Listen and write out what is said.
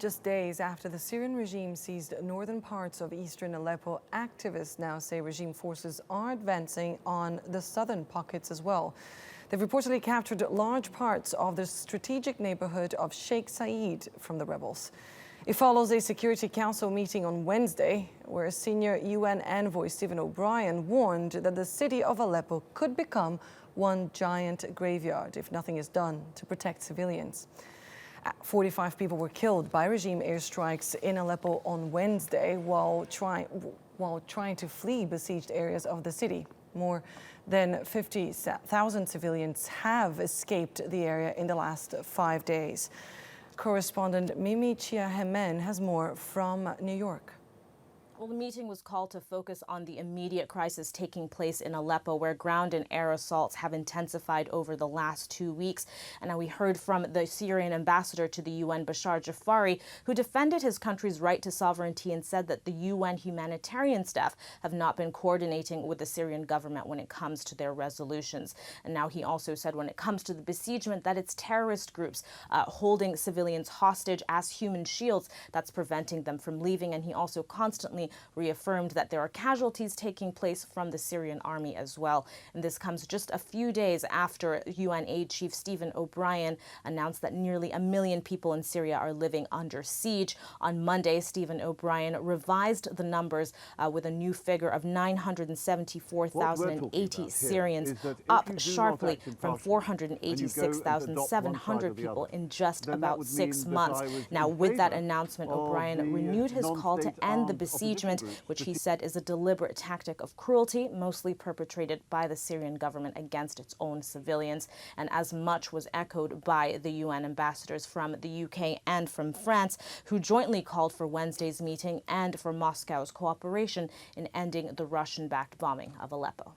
Just days after the Syrian regime seized northern parts of eastern Aleppo, activists now say regime forces are advancing on the southern pockets as well. They've reportedly captured large parts of the strategic neighborhood of Sheikh Said from the rebels. It follows a Security Council meeting on Wednesday, where senior UN envoy Stephen O'Brien warned that the city of Aleppo could become one giant graveyard if nothing is done to protect civilians. 45 people were killed by regime airstrikes in Aleppo on Wednesday while trying to flee besieged areas of the city. More than 50,000 civilians have escaped the area in the last 5 days. Correspondent Mimi Chiahemen has more from New York. Well, the meeting was called to focus on the immediate crisis taking place in Aleppo, where ground and air assaults have intensified over the last 2 weeks. And now we heard from the Syrian ambassador to the UN, Bashar Jafari, who defended his country's right to sovereignty and said that the UN humanitarian staff have not been coordinating with the Syrian government when it comes to their resolutions. And now he also said when it comes to the besiegement that it's terrorist groups holding civilians hostage as human shields that's preventing them from leaving. And he also constantly reaffirmed that there are casualties taking place from the Syrian army as well. And this comes just a few days after UN aid chief Stephen O'Brien announced that nearly 1 million people in Syria are living under siege. On Monday, Stephen O'Brien revised the numbers with a new figure of 974,080 Syrians, up sharply from 486,700 people in just about 6 months. Now, with that announcement, O'Brien renewed his call to end the besiegement, which he said is a deliberate tactic of cruelty, mostly perpetrated by the Syrian government against its own civilians. And as much was echoed by the UN ambassadors from the UK and from France, who jointly called for Wednesday's meeting and for Moscow's cooperation in ending the Russian-backed bombing of Aleppo.